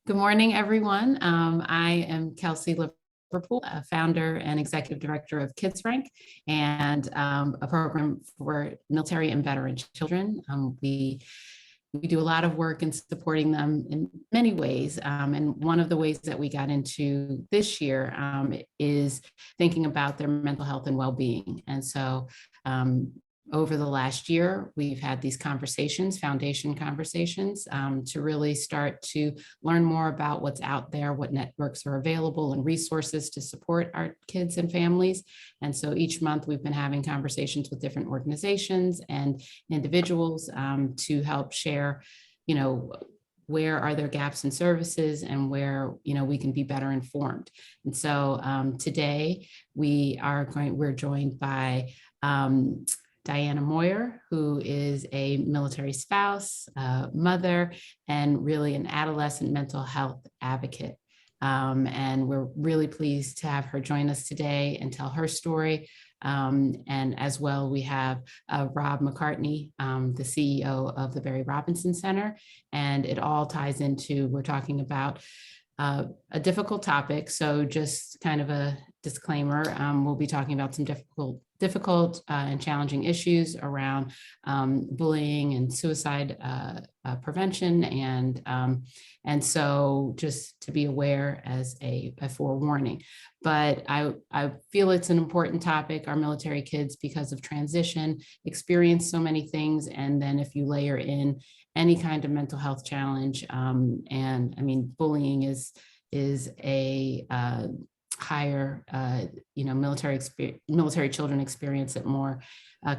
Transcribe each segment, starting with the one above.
Good morning, everyone. I am Kelsey Liverpool, a founder and executive director of Kids Rank and a program for military and veteran children. We do a lot of work in supporting them in many ways. And one of the ways that we got into this year is thinking about their mental health and well-being. And so over the last year, we've had these conversations, foundation conversations, to really start to learn more about what's out there, what networks are available and resources to support our kids and families. And so each month we've been having conversations with different organizations and individuals to help share, where are there gaps in services and where, we can be better informed. And so today we're joined by Diana Moyer, who is a military spouse, mother, and really an adolescent mental health advocate. And we're really pleased to have her join us today and tell her story. And as well, we have Rob McCartney, the CEO of the Barry Robinson Center. And it all ties into, we're talking about a difficult topic. So just kind of a disclaimer, we'll be talking about some difficult and challenging issues around bullying and suicide prevention. And so just to be aware as a forewarning. But I feel it's an important topic. Our military kids, because of transition, experience so many things. And then if you layer in any kind of mental health challenge, and I mean, bullying is a higher, military children experience it more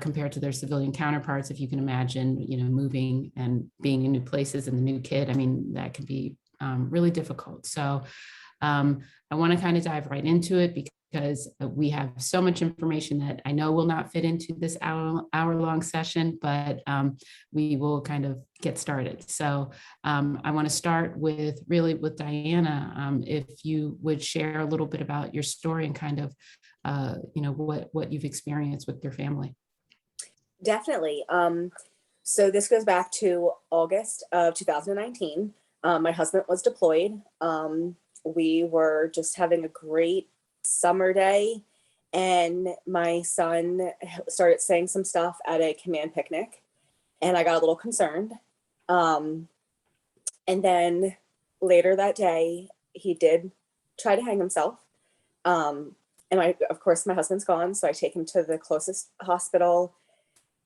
compared to their civilian counterparts. If you can imagine, moving and being in new places and the new kid, I mean, that can be really difficult. So I want to kind of dive right into it because we have so much information that I know will not fit into this hour-long session, but we will kind of get started. So I want to start with Diana. If you would share a little bit about your story and kind of, what you've experienced with your family. Definitely. So this goes back to August of 2019. My husband was deployed. We were just having a great summer day, and my son started saying some stuff at a command picnic, and I got a little concerned. And then later that day, he did try to hang himself. And of course, my husband's gone, so I take him to the closest hospital.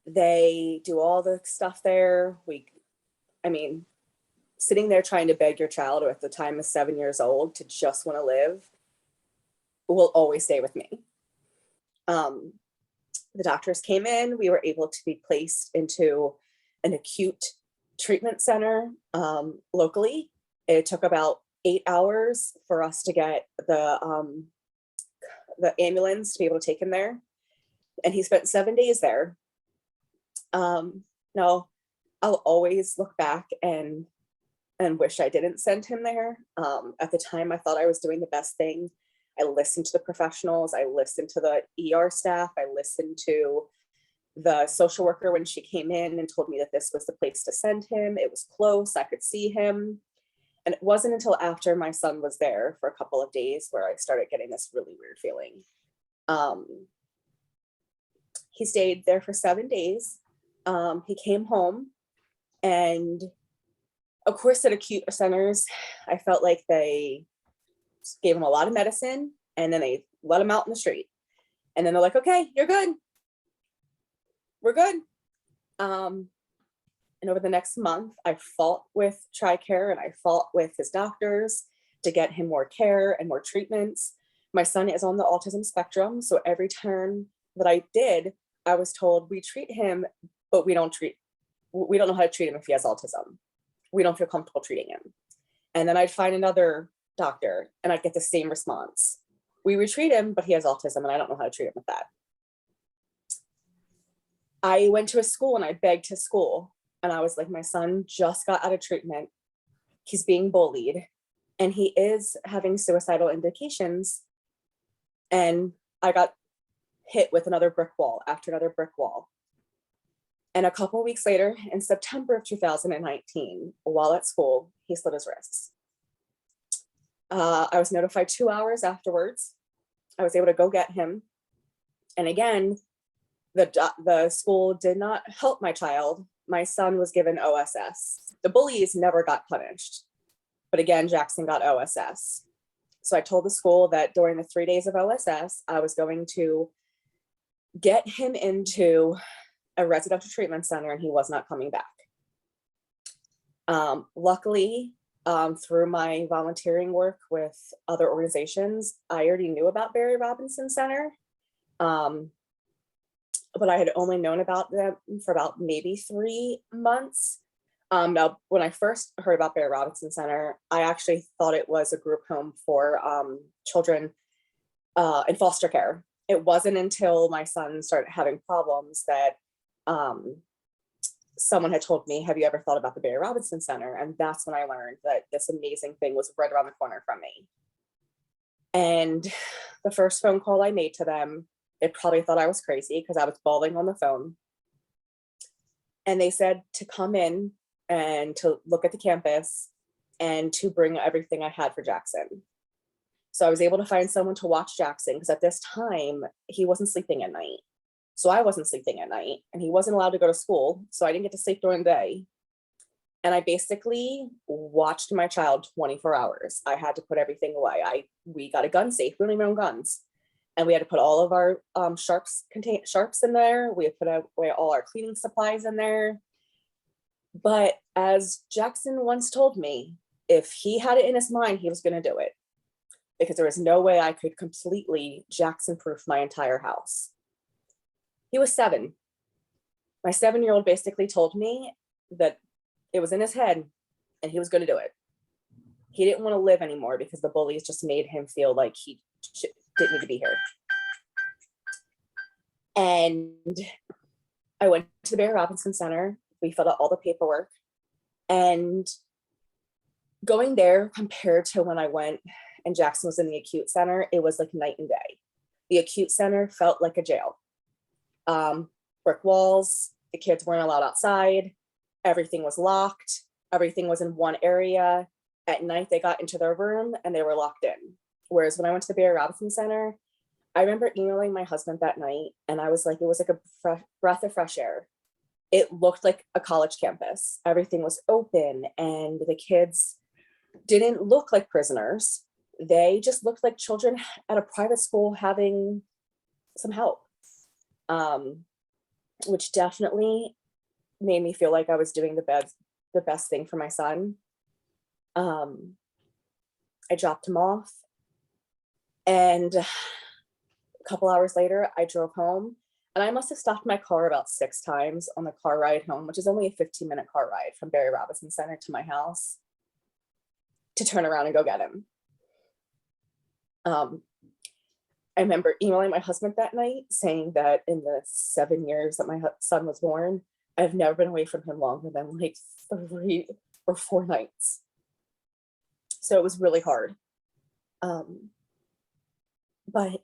They do all the stuff there. Sitting there trying to beg your child, who at the time is 7 years old, to just want to live will always stay with me. The doctors came in. We were able to be placed into an acute treatment center locally. It took about 8 hours for us to get the ambulance to be able to take him there. And he spent 7 days there. Now, I'll always look back and wish I didn't send him there. At the time, I thought I was doing the best thing. I listened to the professionals. I listened to the ER staff. I listened to the social worker when she came in and told me that this was the place to send him. It was close. I could see him. And it wasn't until after my son was there for a couple of days where I started getting this really weird feeling. He stayed there for 7 days. He came home, and of course, at acute centers, I felt like they gave him a lot of medicine and then they let him out in the street. And then they're like, okay, you're good. We're good. And over the next month, I fought with TRICARE and I fought with his doctors to get him more care and more treatments. My son is on the autism spectrum. So every turn that I did, I was told, we treat him, but we don't know how to treat him if he has autism. We don't feel comfortable treating him. And then I'd find another doctor and I'd get the same response. We would treat him, but he has autism and I don't know how to treat him with that. I went to a school and I begged his school and I was like, my son just got out of treatment. He's being bullied and he is having suicidal indications. And I got hit with another brick wall after another brick wall. And a couple of weeks later, in September of 2019, while at school, he slit his wrists. I was notified 2 hours afterwards. I was able to go get him. And again, the school did not help my child. My son was given OSS. The bullies never got punished. But again, Jackson got OSS. So I told the school that during the 3 days of OSS, I was going to get him into a residential treatment center, and he was not coming back. Luckily, through my volunteering work with other organizations, I already knew about Barry Robinson Center, but I had only known about them for about maybe 3 months. Now, when I first heard about Barry Robinson Center, I actually thought it was a group home for children in foster care. It wasn't until my son started having problems that someone had told me, have you ever thought about the Barry Robinson Center? And that's when I learned that this amazing thing was right around the corner from me. And the first phone call I made to them, they probably thought I was crazy because I was bawling on the phone. And they said to come in and to look at the campus and to bring everything I had for Jackson. So I was able to find someone to watch Jackson because at this time he wasn't sleeping at night. So I wasn't sleeping at night, and he wasn't allowed to go to school. So I didn't get to sleep during the day. And I basically watched my child 24 hours. I had to put everything away. We got a gun safe. We don't even own guns. And we had to put all of our sharps in there. We had put away all our cleaning supplies in there. But as Jackson once told me, if he had it in his mind, he was going to do it. Because there was no way I could completely Jackson-proof my entire house. He was 7. My 7-year-old basically told me that it was in his head and he was going to do it. He didn't want to live anymore because the bullies just made him feel like he didn't need to be here. And I went to the Barry Robinson Center. We filled out all the paperwork. And going there compared to when I went and Jackson was in the acute center, it was like night and day. The acute center felt like a jail. Brick walls, the kids weren't allowed outside, everything was locked, everything was in one area. At night, they got into their room and they were locked in. Whereas when I went to the Barry Robinson Center, I remember emailing my husband that night, and I was like, it was like a breath of fresh air. It looked like a college campus. Everything was open, and the kids didn't look like prisoners. They just looked like children at a private school having some help. Which definitely made me feel like I was doing the best thing for my son. I dropped him off, and a couple hours later, I drove home, and I must have stopped my car about 6 times on the car ride home, which is only a 15-minute car ride from Barry Robinson Center to my house, to turn around and go get him. I remember emailing my husband that night saying that in the 7 years that my son was born, I've never been away from him longer than like 3 or 4 nights. So it was really hard. But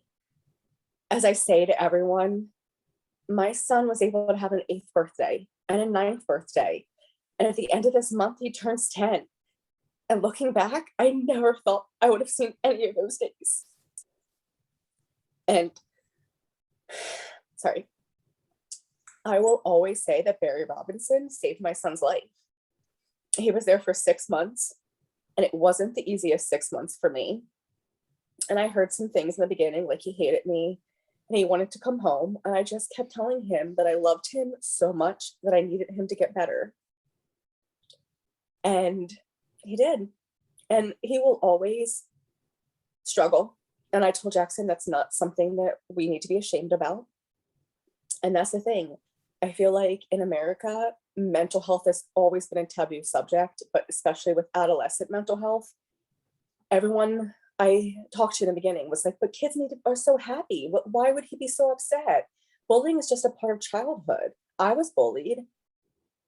as I say to everyone, my son was able to have an 8th birthday and a 9th birthday. And at the end of this month, he turns 10. And looking back, I never thought I would have seen any of those days. And sorry, I will always say that Barry Robinson saved my son's life. He was there for 6 months, and it wasn't the easiest 6 months for me. And I heard some things in the beginning, like he hated me and he wanted to come home. And I just kept telling him that I loved him so much that I needed him to get better. And he did. And he will always struggle. And I told Jackson that's not something that we need to be ashamed about. And that's the thing. I feel like in America, mental health has always been a taboo subject, but especially with adolescent mental health. Everyone I talked to in the beginning was like, but kids are so happy. Why would he be so upset? Bullying is just a part of childhood. I was bullied.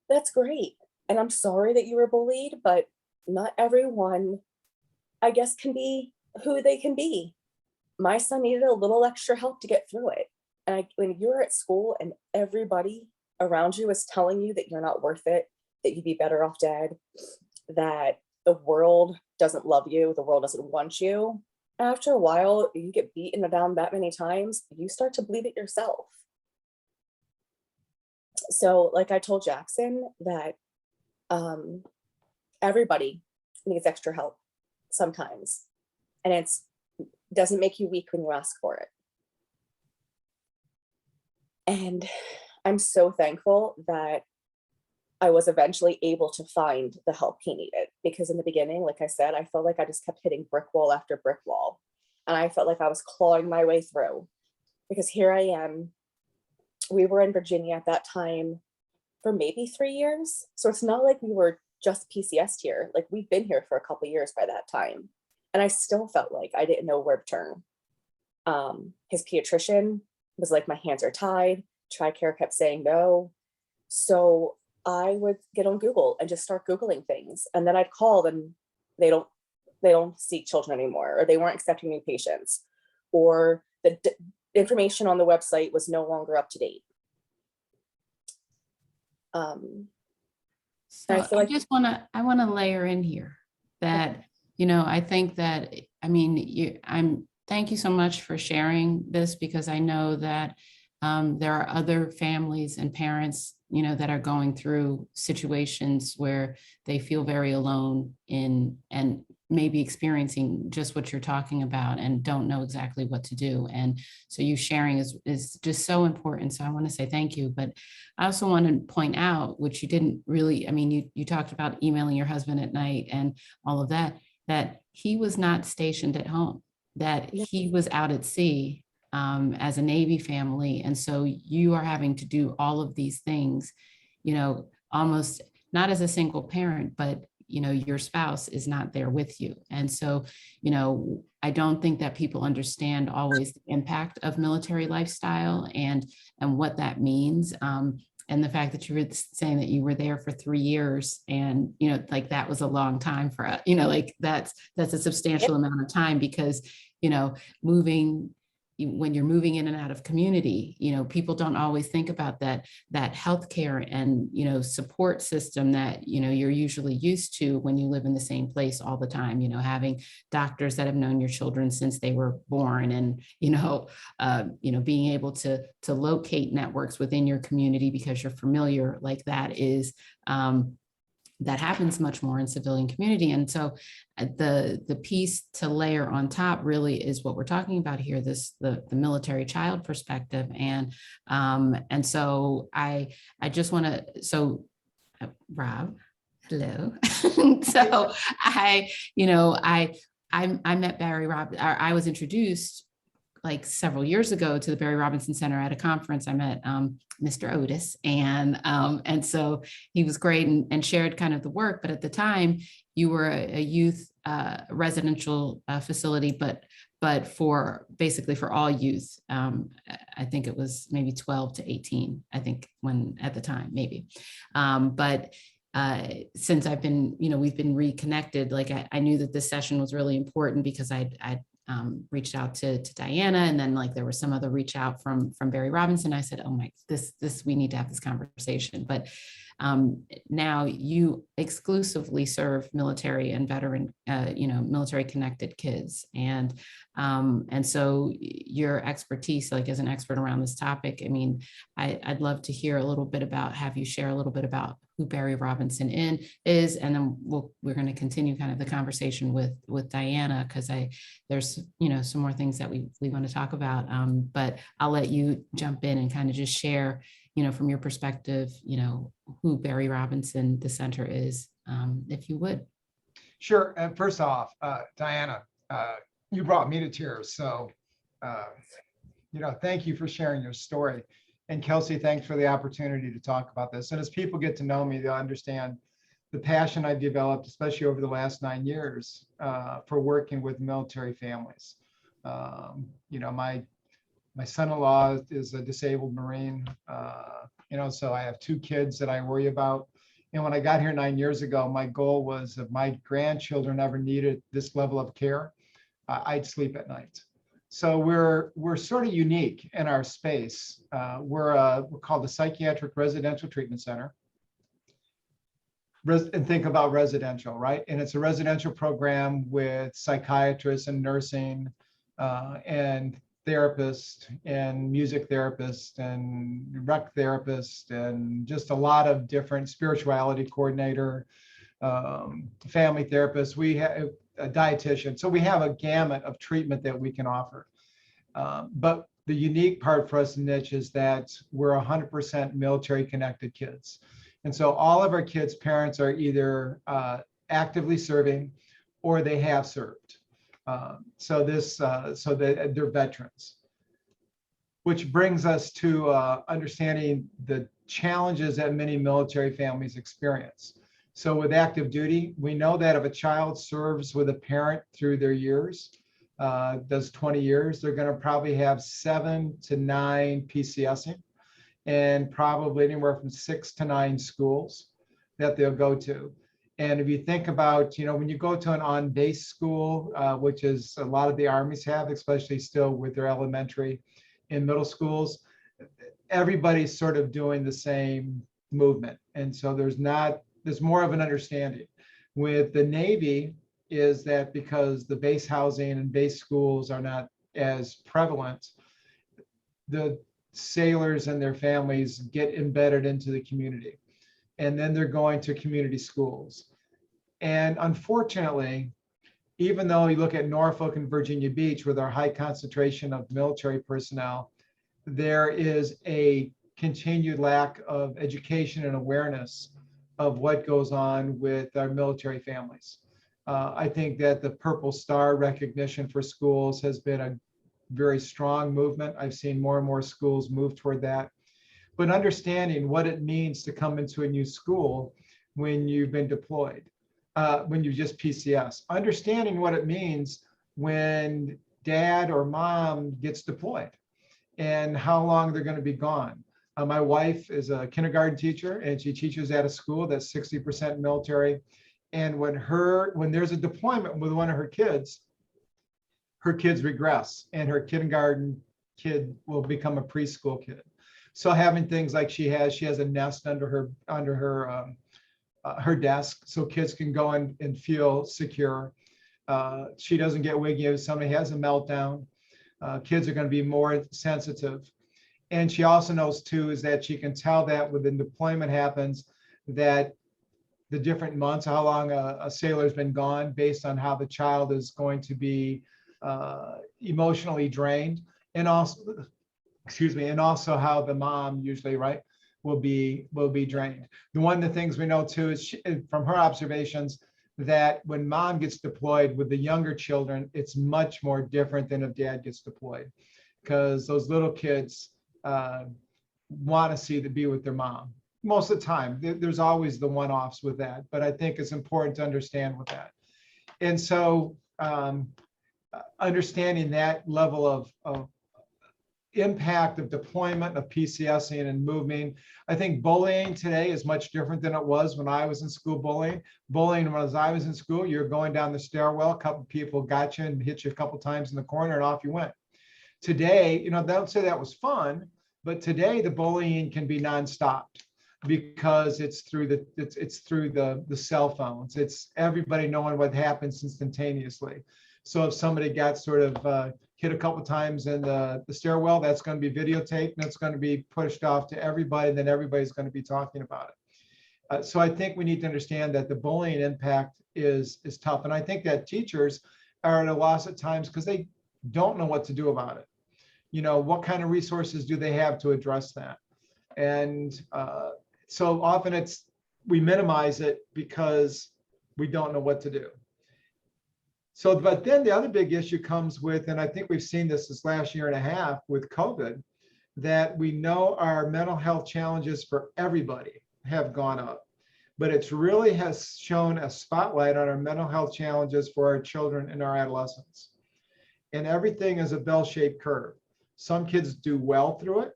That's great. And I'm sorry that you were bullied, but not everyone, I guess, can be who they can be. My son needed a little extra help to get through it. And when you're at school and everybody around you is telling you that you're not worth it, that you'd be better off dead, that the world doesn't love you, the world doesn't want you. After a while, you get beaten down that many times, you start to believe it yourself. So like I told Jackson that everybody needs extra help sometimes, and it's doesn't make you weak when you ask for it. And I'm so thankful that I was eventually able to find the help he needed, because in the beginning, like I said, I felt like I just kept hitting brick wall after brick wall. And I felt like I was clawing my way through, because here I am. We were in Virginia at that time for maybe 3 years. So it's not like we were just PCS'd here. Like, we've been here for a couple of years by that time. And I still felt like I didn't know where to turn. His pediatrician was like, my hands are tied. TRICARE kept saying no. So I would get on Google and just start Googling things. And then I'd call them. They don't see children anymore, or they weren't accepting new patients, or the information on the website was no longer up to date. So I feel like I want to layer in here that, I think that, thank you so much for sharing this, because I know that there are other families and parents, that are going through situations where they feel very alone in, and maybe experiencing just what you're talking about and don't know exactly what to do. And so you sharing is just so important. So I want to say thank you. But I also want to point out, which you didn't really, you talked about emailing your husband at night and all of that, that he was not stationed at home, that he was out at sea as a Navy family. And so you are having to do all of these things, almost not as a single parent, but, your spouse is not there with you. And so, I don't think that people understand always the impact of military lifestyle and what that means. And the fact that you were saying that you were there for 3 years, and, like that was a long time for us, like that's a substantial amount of time, because, when you're moving in and out of community, people don't always think about that healthcare and, support system that, you're usually used to when you live in the same place all the time, having doctors that have known your children since they were born, and, being able to locate networks within your community because you're familiar, like that is, that happens much more in civilian community. And so the piece to layer on top really is what we're talking about here, the military child perspective. And so I just want to, Rob, hello. So I met Barry I was introduced like several years ago to the Barry Robinson Center at a conference. I met Mr. Otis, and so he was great and shared kind of the work. But at the time, you were a youth residential facility, but for basically for all youth. I think it was maybe 12 to 18. I think when at the time maybe, but. Since I've been, we've been reconnected, like I knew that this session was really important because I'd reached out to Diana, and then like there was some other reach out from Barry Robinson. I said, oh my, this we need to have this conversation. But now you exclusively serve military and veteran, military connected kids, and so your expertise, like as an expert around this topic, I'd love to hear a little bit about, have you share a little bit about who Barry Robinson is, and then we're going to continue kind of the conversation with Diana, because there's some more things that we want to talk about, but I'll let you jump in and kind of just share from your perspective who Barry Robinson the center is, if you would. Sure. And first off, Diana, you brought me to tears, so thank you for sharing your story. And Kelsey, thanks for the opportunity to talk about this. And as people get to know me, they'll understand the passion I've developed, especially over the last 9 years, for working with military families. My son-in-law is a disabled Marine, so I have 2 kids that I worry about. And when I got here 9 years ago, my goal was if my grandchildren ever needed this level of care, I'd sleep at night. So we're sort of unique in our space. We're called the Psychiatric Residential Treatment Center. and think about residential, right? And it's a residential program with psychiatrists and nursing and therapists and music therapists and rec therapists and just a lot of different spirituality coordinator, family therapists. We have a dietitian. So we have a gamut of treatment that we can offer. But the unique part for us in Niche is that we're 100% military connected kids. And so all of our kids' parents are either actively serving or they have served. So they're veterans, which brings us to understanding the challenges that many military families experience. So with active duty, we know that if a child serves with a parent through their years, does 20 years, they're going to probably have 7 to 9 PCSing and probably anywhere from 6 to 9 schools that they'll go to. And if you think about, when you go to an on-base school, which is a lot of the armies have, especially still with their elementary and middle schools, everybody's sort of doing the same movement. And so there's more of an understanding. With the Navy is that because the base housing and base schools are not as prevalent, the sailors and their families get embedded into the community. And then they're going to community schools. And unfortunately, even though you look at Norfolk and Virginia Beach with our high concentration of military personnel, there is a continued lack of education and awareness of what goes on with our military families. I think that the Purple Star recognition for schools has been a very strong movement. I've seen more and more schools move toward that. But understanding what it means to come into a new school when you've been deployed, when you just PCS, understanding what it means when dad or mom gets deployed and how long they're going to be gone. My wife is a kindergarten teacher and she teaches at a school that's 60% military. And when there's a deployment with one of her kids regress and her kindergarten kid will become a preschool kid. So having things like she has a nest under her desk so kids can go in and feel secure. She doesn't get wiggy if somebody has a meltdown. Kids are going to be more sensitive. And she also knows too is that she can tell that when the deployment happens that the different months, how long a sailor's been gone based on how the child is going to be emotionally drained. And also, and also how the mom usually, right, will be drained. One of the things we know too is from her observations that when mom gets deployed with the younger children, it's much more different than if dad gets deployed because those little kids want to be with their mom. Most of the time, there's always the one-offs with that, but I think it's important to understand with that. And so understanding that level of impact of deployment, of PCSing and moving. I think bullying today is much different than it was when I was in school. Bullying when I was in school, you're going down the stairwell, a couple people got you and hit you a couple times in the corner and off you went. Today, don't say that was fun, but today the bullying can be nonstop because it's through the cell phones. It's everybody knowing what happens instantaneously. So if somebody got sort of hit a couple times in the stairwell, that's going to be videotaped and it's going to be pushed off to everybody, and then everybody's going to be talking about it. So I think we need to understand that the bullying impact is tough. And I think that teachers are at a loss at times because they don't know what to do about it. What kind of resources do they have to address that? And so often we minimize it because we don't know what to do. So, but then the other big issue comes with, and I think we've seen this last year and a half with COVID, that we know our mental health challenges for everybody have gone up, but it's really has shown a spotlight on our mental health challenges for our children and our adolescents. And everything is a bell-shaped curve. Some kids do well through it.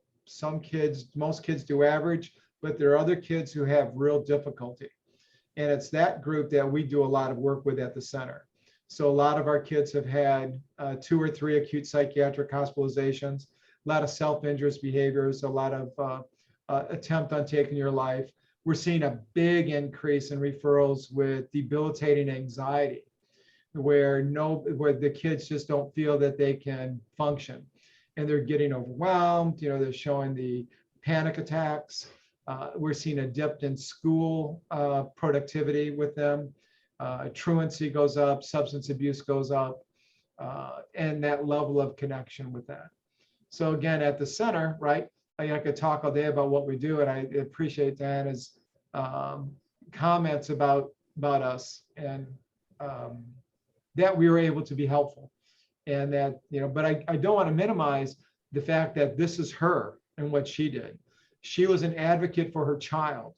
Most kids do average, but there are other kids who have real difficulty. And it's that group that we do a lot of work with at the center. So a lot of our kids have had 2 or 3 acute psychiatric hospitalizations, a lot of self-injurious behaviors, a lot of attempt on taking your life. we're seeing a big increase in referrals with debilitating anxiety, where the kids just don't feel that they can function, and they're getting overwhelmed. They're showing the panic attacks. We're seeing a dip in school productivity with them. Truancy goes up, substance abuse goes up, and that level of connection with that. So again, at the center, right, I could talk all day about what we do, and I appreciate Diana's comments about us, and that we were able to be helpful. And that, but I don't want to minimize the fact that this is her and what she did. She was an advocate for her child.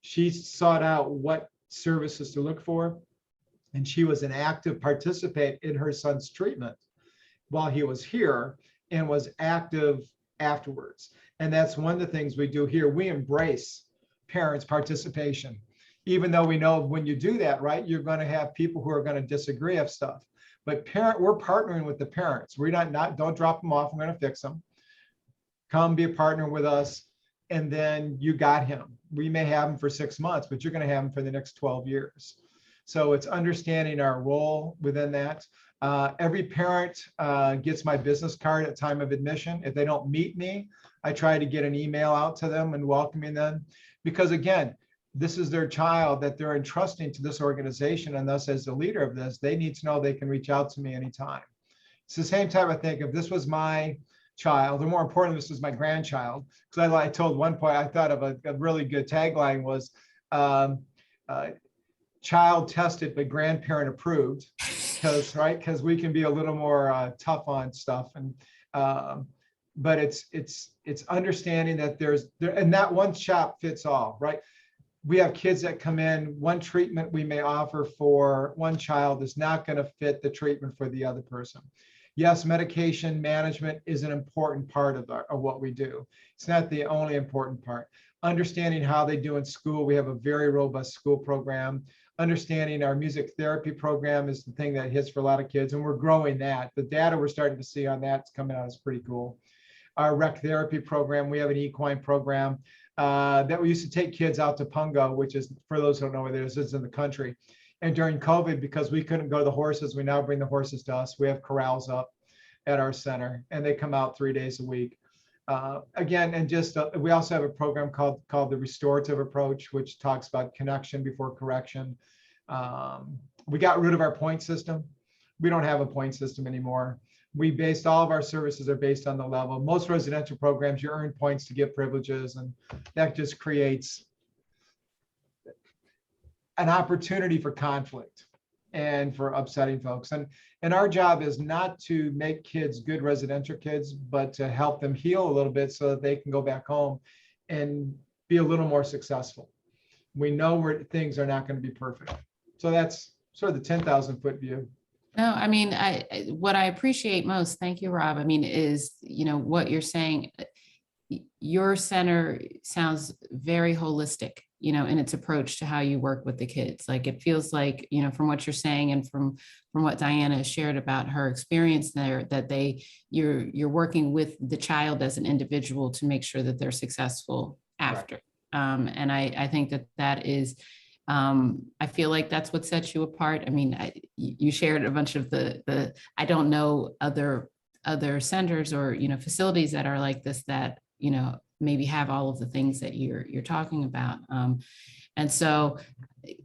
She sought out what services to look for, and she was an active participant in her son's treatment while he was here, and was active afterwards. And that's one of the things we do here. We embrace parents' participation, even though we know when you do that, right, you're going to have people who are going to disagree of stuff. But we're partnering with the parents. We're not don't drop them off. I'm going to fix them. Come be a partner with us, and then you got him. We may have him for 6 months, but you're going to have him for the next 12 years. So it's understanding our role within that. Every parent gets my business card at time of admission. If they don't meet me, I try to get an email out to them and welcoming them, because again, this is their child that they're entrusting to this organization, and thus as the leader of this, they need to know they can reach out to me anytime. It's the same type of thing. If this was my child, or more importantly, this was my grandchild, because I told one point, I thought of a really good tagline was, child tested but grandparent approved, because we can be a little more tough on stuff, and but it's understanding that and that one shop fits all, right? We have kids that come in, one treatment we may offer for one child is not going to fit the treatment for the other person. Yes, medication management is an important part of what we do. It's not the only important part. Understanding how they do in school. We have a very robust school program. Understanding our music therapy program is the thing that hits for a lot of kids, and we're growing that. The data we're starting to see on that's coming out is pretty cool. Our rec therapy program, we have an equine program that we used to take kids out to Pungo, which is, for those who don't know where it is, it's in the country. And during COVID, because we couldn't go to the horses, we now bring the horses to us. We have corrals up at our center, and they come out 3 days a week. Again, and just we also have a program called the restorative approach, which talks about connection before correction. We got rid of our point system. We don't have a point system anymore. All of our services are based on the level. Most residential programs, you earn points to get privileges, and that just creates an opportunity for conflict and for upsetting folks. And our job is not to make kids good residential kids, but to help them heal a little bit so that they can go back home and be a little more successful. We know where things are not going to be perfect. So that's sort of the 10,000 foot view. No, I mean, what I appreciate most, thank you, Rob, I mean, is, what you're saying. Your center sounds very holistic, in its approach to how you work with the kids. Like, it feels like, from what you're saying and from what Diana has shared about her experience there, that you're working with the child as an individual to make sure that they're successful after. Right. And I think that is, I feel like that's what sets you apart. I mean, you shared a bunch of the I don't know other centers or, facilities that are like this, that, maybe have all of the things that you're talking about. And so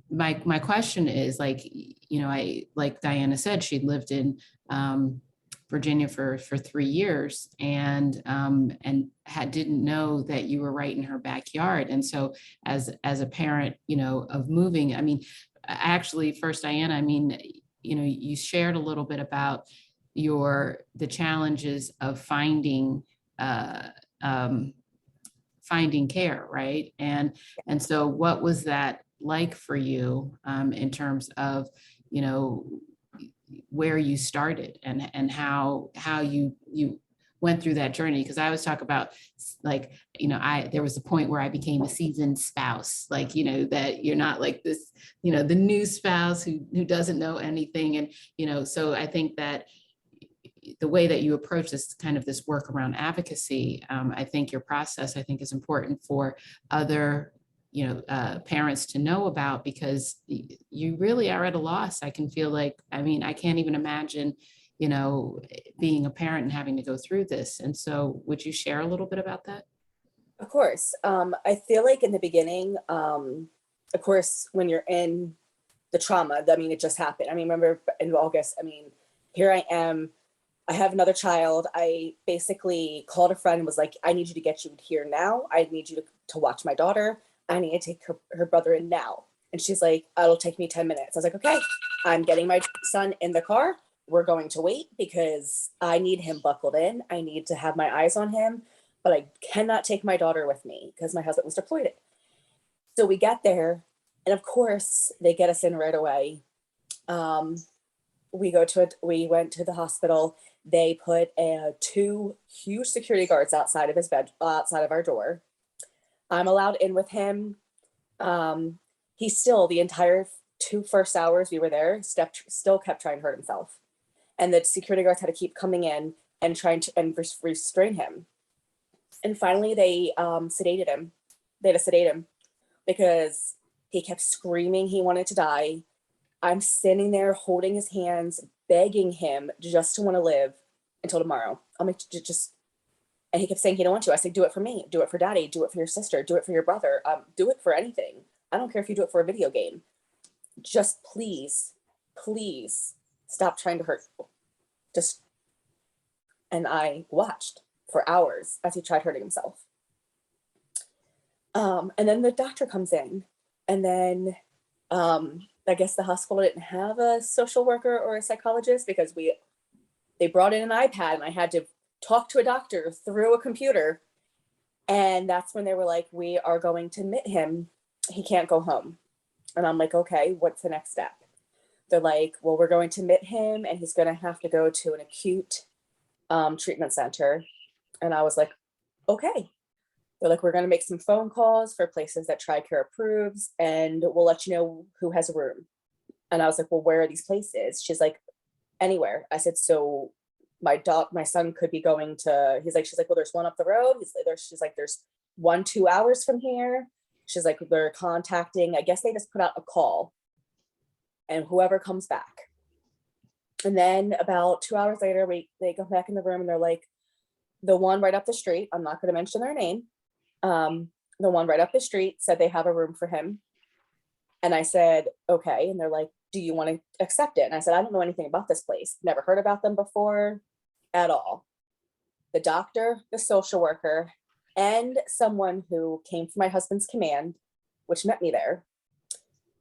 my question is, like Diana said, she lived in Virginia for 3 years, and didn't know that you were right in her backyard. And so as a parent, of moving, I mean, actually, first, Diana, I mean, you shared a little bit about the challenges of finding care, right? And so what was that like for you, in terms of, where you started and how you went through that journey? Because I always talk about, like, there was a point where I became a seasoned spouse, like, that you're not like this, the new spouse who doesn't know anything. And, so I think that the way that you approach this work around advocacy, I think your process, is important for other parents to know about, because you really are at a loss. I can feel like, I mean, I can't even imagine, being a parent and having to go through this. And so would you share a little bit about that? Of course. I feel like in the beginning, of course, when you're in the trauma, I mean, it just happened. I mean, remember in August, I mean, here I am, I have another child. I basically called a friend and was like, I need you to get you here now. I need you to watch my daughter. I need to take her brother in now. And she's like, it'll take me 10 minutes. I was like, okay, I'm getting my son in the car. We're going to wait because I need him buckled in. I need to have my eyes on him, but I cannot take my daughter with me because my husband was deployed. So we get there, and of course they get us in right away. We went to the hospital. They put two huge security guards outside of his bed, outside of our door. I'm allowed in with him. He still, the entire 2 first hours we were there, still kept trying to hurt himself. And the security guards had to keep coming in and trying to restrain him. And finally they sedated him. They had to sedate him because he kept screaming he wanted to die. I'm standing there holding his hands, begging him just to want to live until tomorrow. I'm like, just, and he kept saying he don't want to. I said, do it for me, do it for daddy, do it for your sister, do it for your brother, do it for anything. I don't care if you do it for a video game. Just please, please stop trying to hurt people. Just, and I watched for hours as he tried hurting himself. And then the doctor comes in, and then I guess the hospital didn't have a social worker or a psychologist because they brought in an iPad and I had to talk to a doctor through a computer. And that's when they were like, we are going to admit him. He can't go home. And I'm like, okay, what's the next step? They're like, well, we're going to admit him and he's going to have to go to an acute treatment center. And I was like, okay. They're like, we're going to make some phone calls for places that TRICARE approves, and we'll let you know who has a room. And I was like, well, where are these places? She's like, anywhere. I said, so my son could be going to, she's like, well, there's one up the road. She's like, there's 1-2 hours from here. She's like, they're contacting, I guess they just put out a call and whoever comes back. And then about 2 hours later, they go back in the room and they're like, the one right up the street, I'm not going to mention their name. The one right up the street said they have a room for him. And I said, okay. And they're like, do you want to accept it? And I said, I don't know anything about this place. Never heard about them before at all. The doctor, the social worker, and someone who came from my husband's command, which met me there,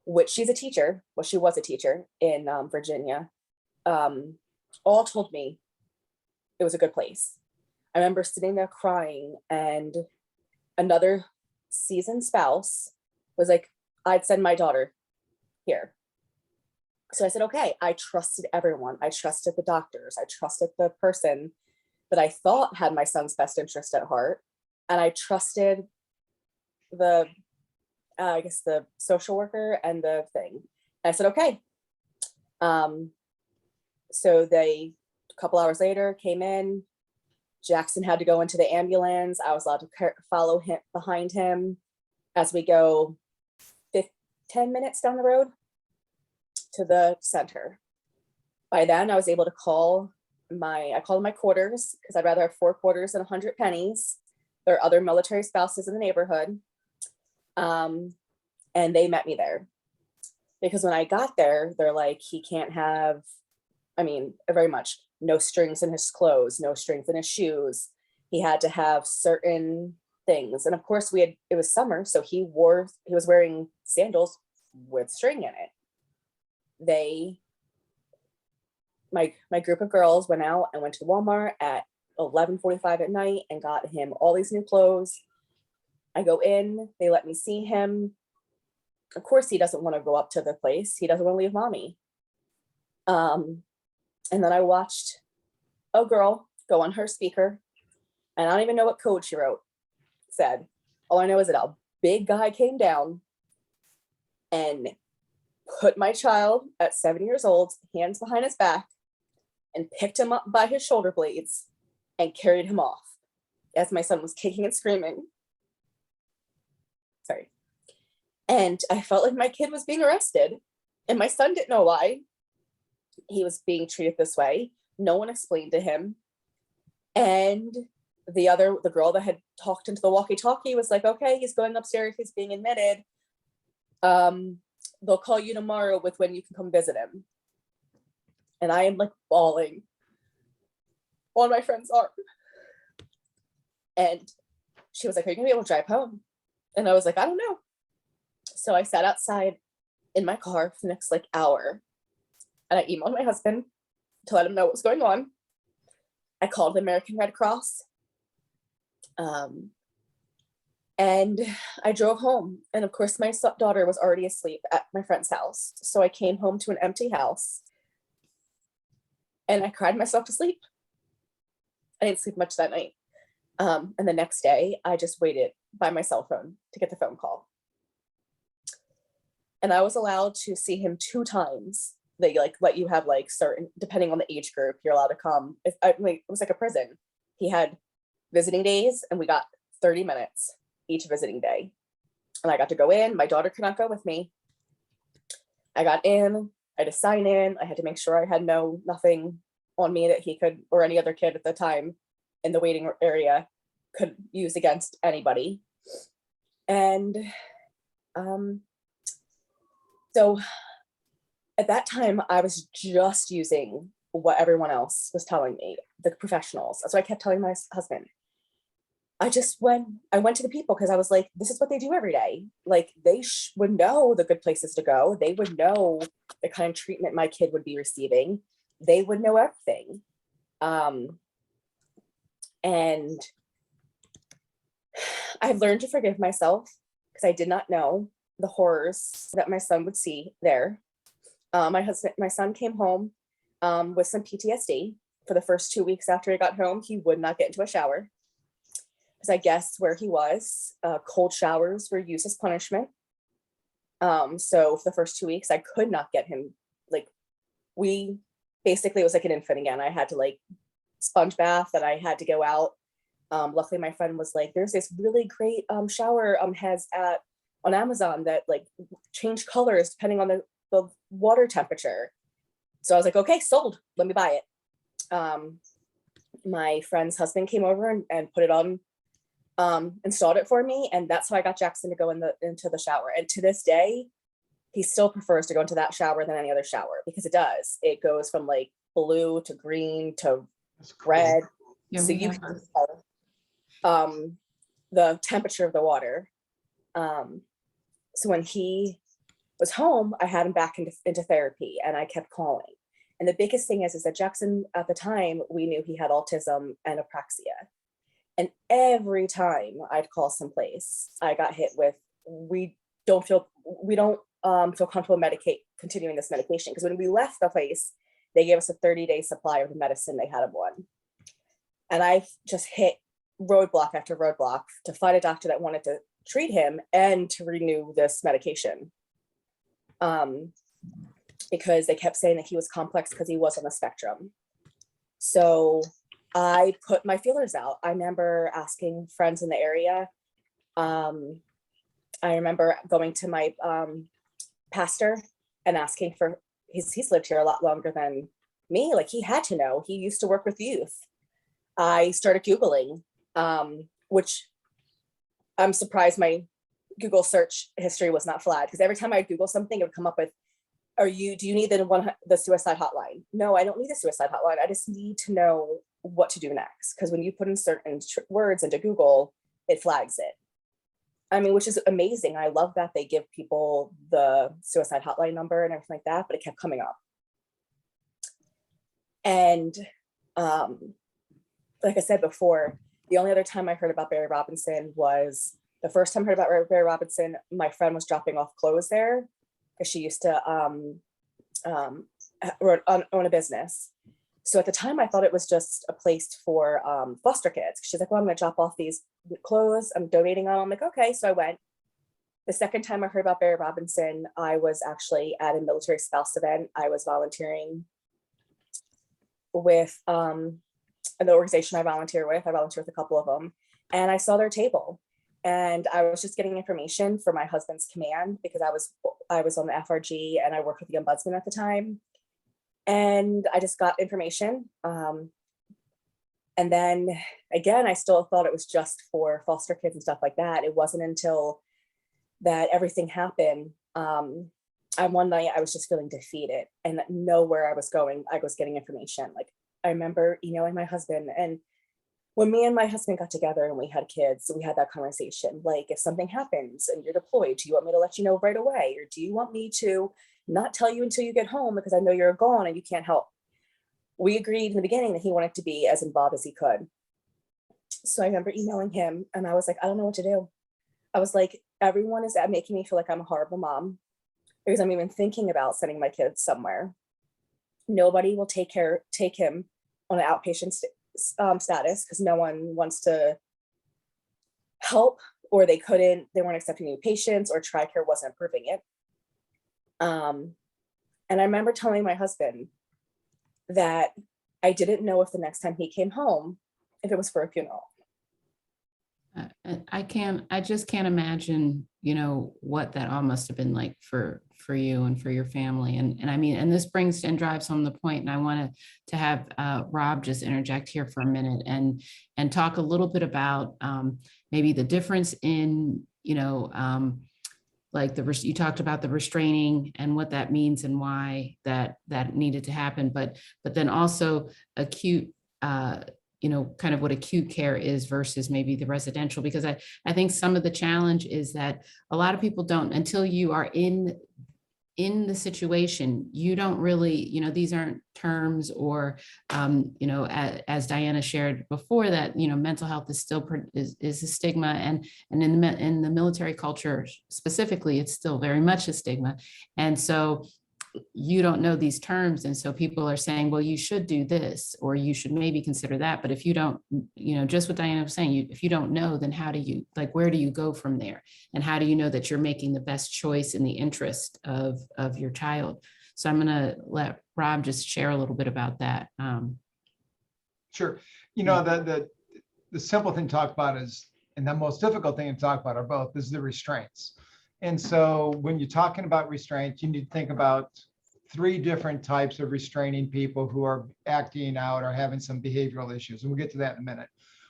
which she's a teacher. Well, she was a teacher in Virginia. All told me it was a good place. I remember sitting there crying, and another seasoned spouse was like, I'd send my daughter here. So I said, okay. I trusted everyone. I trusted the doctors. I trusted the person that I thought had my son's best interest at heart. And I trusted the, I guess the social worker and the thing. And I said, okay. So they, a couple hours later, came in. Jackson had to go into the ambulance. I was allowed to follow him behind him as we go 10 minutes down the road to the center. By then I was able to call I called my quarters because I'd rather have 4 quarters than 100 pennies. There are other military spouses in the neighborhood. And they met me there because when I got there, they're like, he can't have, I mean, very much no strings in his clothes, no strings in his shoes. He had to have certain things. And of course it was summer. So he was wearing sandals with string in it. My group of girls went out and went to Walmart at 11:45 at night and got him all these new clothes. I go in, they let me see him. Of course, he doesn't want to go up to the place. He doesn't want to leave mommy. And then I watched a girl go on her speaker, and I don't even know what code she said. All I know is that a big guy came down and put my child at 7 years old, hands behind his back, and picked him up by his shoulder blades and carried him off as my son was kicking and screaming. Sorry. And I felt like my kid was being arrested, and my son didn't know why he was being treated this way. No one explained to him. And the girl that had talked into the walkie-talkie was like, okay, he's going upstairs, he's being admitted. They'll call you tomorrow with when you can come visit him. And I am like bawling on my friend's arm. And she was like, are you gonna be able to drive home? And I was like, I don't know. So I sat outside in my car for the next like hour, and I emailed my husband to let him know what was going on. I called the American Red Cross. And I drove home. And of course, my daughter was already asleep at my friend's house. So I came home to an empty house and I cried myself to sleep. I didn't sleep much that night. And the next day, I just waited by my cell phone to get the phone call. And I was allowed to see him 2 times. They like let you have like certain, depending on the age group, you're allowed to come. It was like a prison. He had visiting days and we got 30 minutes each visiting day. And I got to go in. My daughter could not go with me. I got in, I had to sign in. I had to make sure I had nothing on me that he could, or any other kid at the time in the waiting area could use against anybody. And so at that time, I was just using what everyone else was telling me, the professionals. So I kept telling my husband, I went to the people because I was like, this is what they do every day. Like they would know the good places to go. They would know the kind of treatment my kid would be receiving. They would know everything. And I've learned to forgive myself because I did not know the horrors that my son would see there. My son came home with some PTSD. For the first 2 weeks after he got home, he would not get into a shower. Because I guess where he was, cold showers were used as punishment. So for the first 2 weeks, I could not get him, like, it was like an infant again. I had to like sponge bath, that I had to go out. Luckily my friend was like, there's this really great shower heads on Amazon that like change colors depending on the water temperature. So I was like, okay, sold, let me buy it. My friend's husband came over and put it on, installed it for me. And that's how I got Jackson to go into the shower. And to this day, he still prefers to go into that shower than any other shower because it goes from like blue to green to red. Yeah, So you can tell the temperature of the water. So when he was home, I had him back into therapy, and I kept calling. And the biggest thing is that Jackson, at the time, we knew he had autism and apraxia. And every time I'd call someplace, I got hit with, we don't feel comfortable continuing this medication. Because when we left the place, they gave us a 30-day supply of the medicine they had him on. And I just hit roadblock after roadblock to find a doctor that wanted to treat him and to renew this medication. Because they kept saying that he was complex because he was on the spectrum. So I put my feelers out. I remember asking friends in the area. I remember going to my pastor and asking for, he's lived here a lot longer than me. Like he had to know, he used to work with youth. I started Googling, which I'm surprised my Google search history was not flagged, because every time I Google something, it would come up with, do you need the suicide hotline? No, I don't need the suicide hotline. I just need to know what to do next. Because when you put in certain words into Google, it flags it. I mean, which is amazing. I love that they give people the suicide hotline number and everything like that, but it kept coming up. And like I said before, the only other time I heard about Barry Robinson was the first time I heard about Barry Robinson, my friend was dropping off clothes there because she used to own a business. So at the time, I thought it was just a place for foster kids. She's like, well, I'm going to drop off these clothes. I'm donating them. I'm like, okay. So I went. The second time I heard about Barry Robinson, I was actually at a military spouse event. I was volunteering with the organization I volunteer with. I volunteer with a couple of them. And I saw their table. And I was just getting information for my husband's command because I was on the FRG and I worked with the ombudsman at the time. And I just got information. And then again, I still thought it was just for foster kids and stuff like that. It wasn't until that everything happened. One night I was just feeling defeated and know where I was going. I was getting information. Like I remember emailing my husband, and when me and my husband got together and we had kids, we had that conversation. Like, if something happens and you're deployed, do you want me to let you know right away? Or do you want me to not tell you until you get home because I know you're gone and you can't help? We agreed in the beginning that he wanted to be as involved as he could. So I remember emailing him and I was like, I don't know what to do. I was like, everyone is making me feel like I'm a horrible mom because I'm even thinking about sending my kids somewhere. Nobody will take him on an outpatient status because no one wants to help, or they weren't accepting new patients, or TRICARE wasn't approving it. And I remember telling my husband that I didn't know if the next time he came home, if it was for a funeral. I just can't imagine, what that all must have been like for you and for your family. And I mean, and this brings and drives home the point. And I wanted to have Rob just interject here for a minute and talk a little bit about maybe the difference in, like you talked about the restraining and what that means and why that needed to happen, but then also acute, kind of what acute care is versus maybe the residential, because I think some of the challenge is that a lot of people don't, until you are in the situation, you don't really, these aren't terms or, as Diana shared before, that, mental health is still is a stigma, and in the military culture specifically, it's still very much a stigma. And so you don't know these terms. And so people are saying, well, you should do this, or you should maybe consider that. But if you don't, just what Diana was saying, if you don't know, then how do you, where do you go from there? And how do you know that you're making the best choice in the interest of your child? So I'm going to let Rob just share a little bit about that. Sure. The simple thing to talk about is, and the most difficult thing to talk about are both, is the restraints. And so when you're talking about restraints, you need to think about 3 different types of restraining people who are acting out or having some behavioral issues. And we'll get to that in a minute.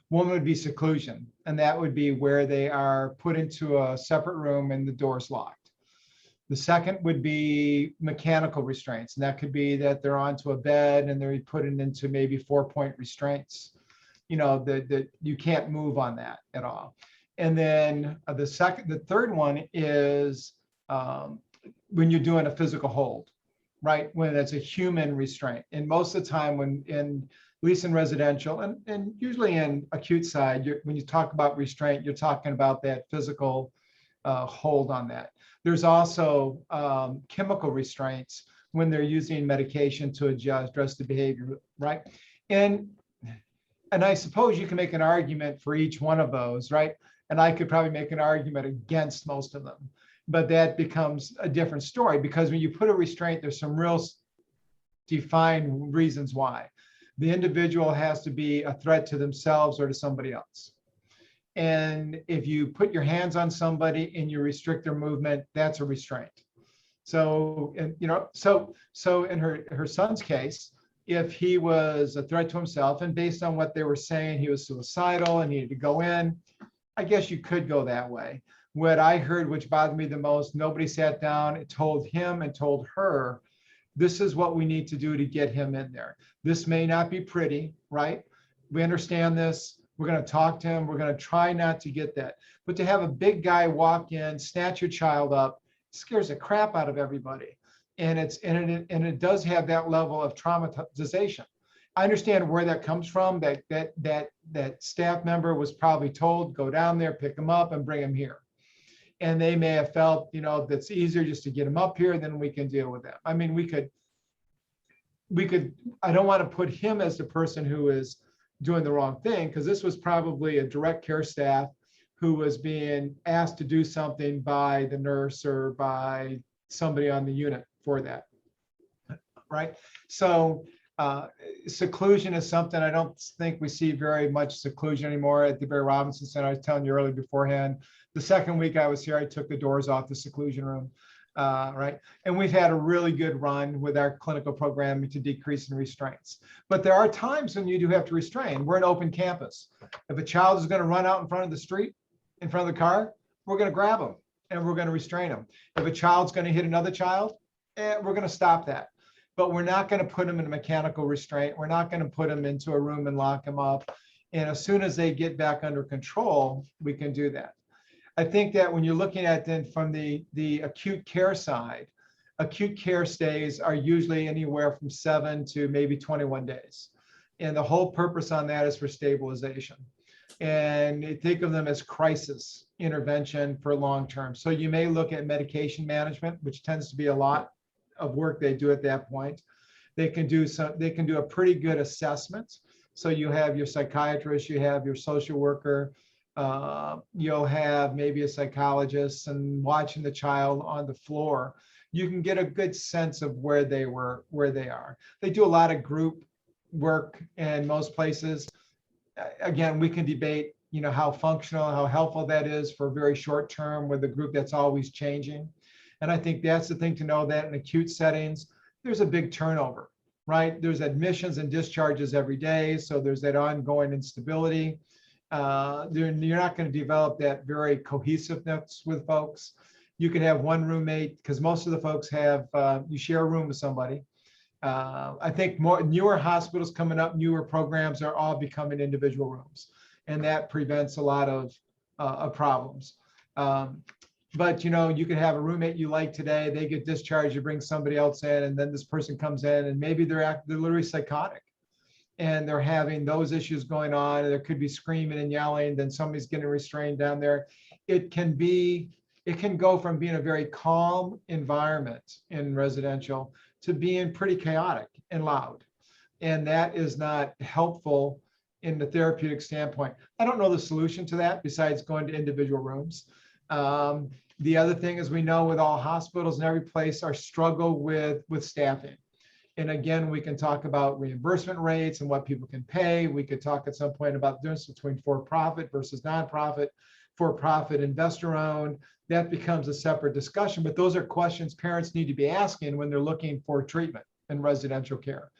One would be seclusion, and that would be where they are put into a separate room and the door's locked. The second would be mechanical restraints, and that could be that they're onto a bed and they're put into maybe 4-point restraints. That you can't move on that at all. And then the third one is when you're doing a physical hold, right? When it's a human restraint. And most of the time when at least in residential and usually in acute side, when you talk about restraint, you're talking about that physical hold on that. There's also chemical restraints when they're using medication to address the behavior, right? And I suppose you can make an argument for each one of those, right? And I could probably make an argument against most of them, but that becomes a different story, because when you put a restraint, there's some real defined reasons why. The individual has to be a threat to themselves or to somebody else. And if you put your hands on somebody and you restrict their movement, that's a restraint. So, and so in her son's case, if he was a threat to himself, and based on what they were saying, he was suicidal and needed to go in, I guess you could go that way. What I heard, which bothered me the most, nobody sat down and told him and told her, this is what we need to do to get him in there. This may not be pretty, right? We understand this. We're going to talk to him. We're going to try not to get that. But to have a big guy walk in, snatch your child up, scares the crap out of everybody. And it does have that level of traumatization. I understand where that comes from, that staff member was probably told, go down there, pick him up and bring him here. And they may have felt, that's easier just to get him up here, then we can deal with that. I mean, we could, I don't want to put him as the person who is doing the wrong thing, because this was probably a direct care staff who was being asked to do something by the nurse or by somebody on the unit for that, right? So Seclusion is something I don't think we see very much seclusion anymore at the Barry Robinson Center. I was telling you earlier beforehand, the second week I was here, I took the doors off the seclusion room, right? And we've had a really good run with our clinical programming to decrease in restraints. But there are times when you do have to restrain. We're an open campus. If a child is going to run out in front of the street, in front of the car, we're going to grab them and we're going to restrain them. If a child's going to hit another child, we're going to stop that. But we're not going to put them in a mechanical restraint. We're not going to put them into a room and lock them up. And as soon as they get back under control, we can do that. I think that when you're looking at then from the acute care side, acute care stays are usually anywhere from 7 to maybe 21 days. And the whole purpose on that is for stabilization. And think of them as crisis intervention for long term. So you may look at medication management, which tends to be a lot of work they do at that point. They can do a pretty good assessment. So you have your psychiatrist, you have your social worker, you'll have maybe a psychologist, and watching the child on the floor, you can get a good sense of where they are. They do a lot of group work in most places. Again, we can debate, how functional, how helpful that is for very short term with a group that's always changing. And I think that's the thing to know, that in acute settings, there's a big turnover, right? There's admissions and discharges every day. So there's that ongoing instability. You're not going to develop that very cohesiveness with folks. You can have one roommate, because most of the folks have, you share a room with somebody. I think more newer hospitals coming up, newer programs are all becoming individual rooms. And that prevents a lot of problems. But you could have a roommate you like today, they get discharged, you bring somebody else in, and then this person comes in and maybe they're literally psychotic and they're having those issues going on, and there could be screaming and yelling, then somebody's getting restrained down there. It can go from being a very calm environment in residential to being pretty chaotic and loud. And that is not helpful in the therapeutic standpoint. I don't know the solution to that besides going to individual rooms. The other thing is, we know with all hospitals and every place are struggle with staffing. And again, we can talk about reimbursement rates and what people can pay. We could talk at some point about the difference between for-profit versus nonprofit, for-profit, investor-owned. That becomes a separate discussion, but those are questions parents need to be asking when they're looking for treatment in residential care.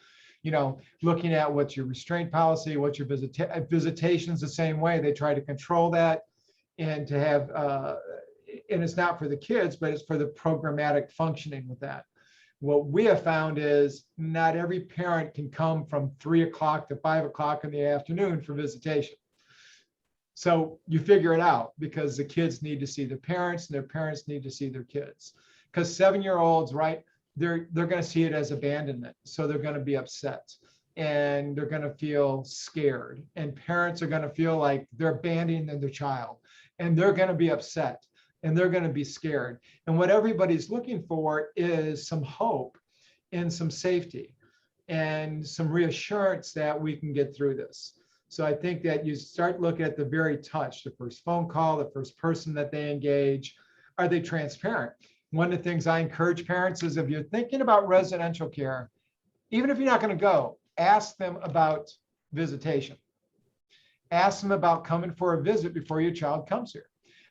Looking at what's your restraint policy, what's your visitations the same way. They try to control that, and to have, and it's not for the kids, but it's for the programmatic functioning with that. What we have found is not every parent can come from 3 o'clock to 5 o'clock in the afternoon for visitation. So you figure it out, because the kids need to see their parents and their parents need to see their kids. Because 7-year-olds, right, they're going to see it as abandonment. So they're going to be upset and they're going to feel scared, and parents are going to feel like they're abandoning their child, and they're going to be upset and they're going to be scared. And what everybody's looking for is some hope and some safety and some reassurance that we can get through this. So I think that you start looking at the very touch, the first phone call, the first person that they engage. Are they transparent? One of the things I encourage parents is, if you're thinking about residential care, even if you're not going to go, ask them about visitation. Ask them about coming for a visit before your child comes here.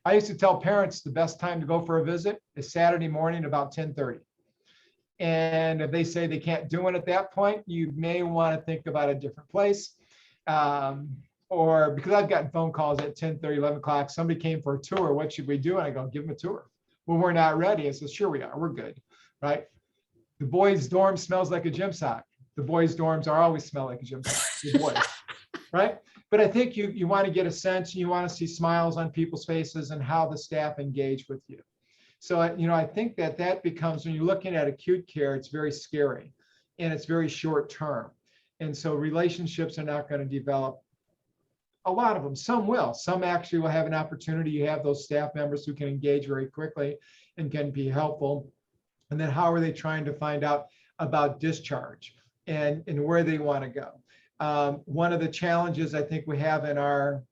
I used to tell parents the best time to go for a visit is Saturday morning about 10:30. And if they say they can't do it at that point, you may want to think about a different place. Or because I've gotten phone calls at 10:30, 11 o'clock, somebody came for a tour, what should we do? And I go, give them a tour. Well, we're not ready. I said, sure we are, we're good, right? The boys' dorm smells like a gym sock. The boys' dorms are always smell like a gym sock, the boys, right? But I think you want to get a sense, you want to see smiles on people's faces and how the staff engage with you. So, I think that becomes, when you're looking at acute care, it's very scary and it's very short term. And so relationships are not going to develop. A lot of them, some will, some actually will have an opportunity. You have those staff members who can engage very quickly and can be helpful. And then how are they trying to find out about discharge and where they want to go? One of the challenges I think we have in our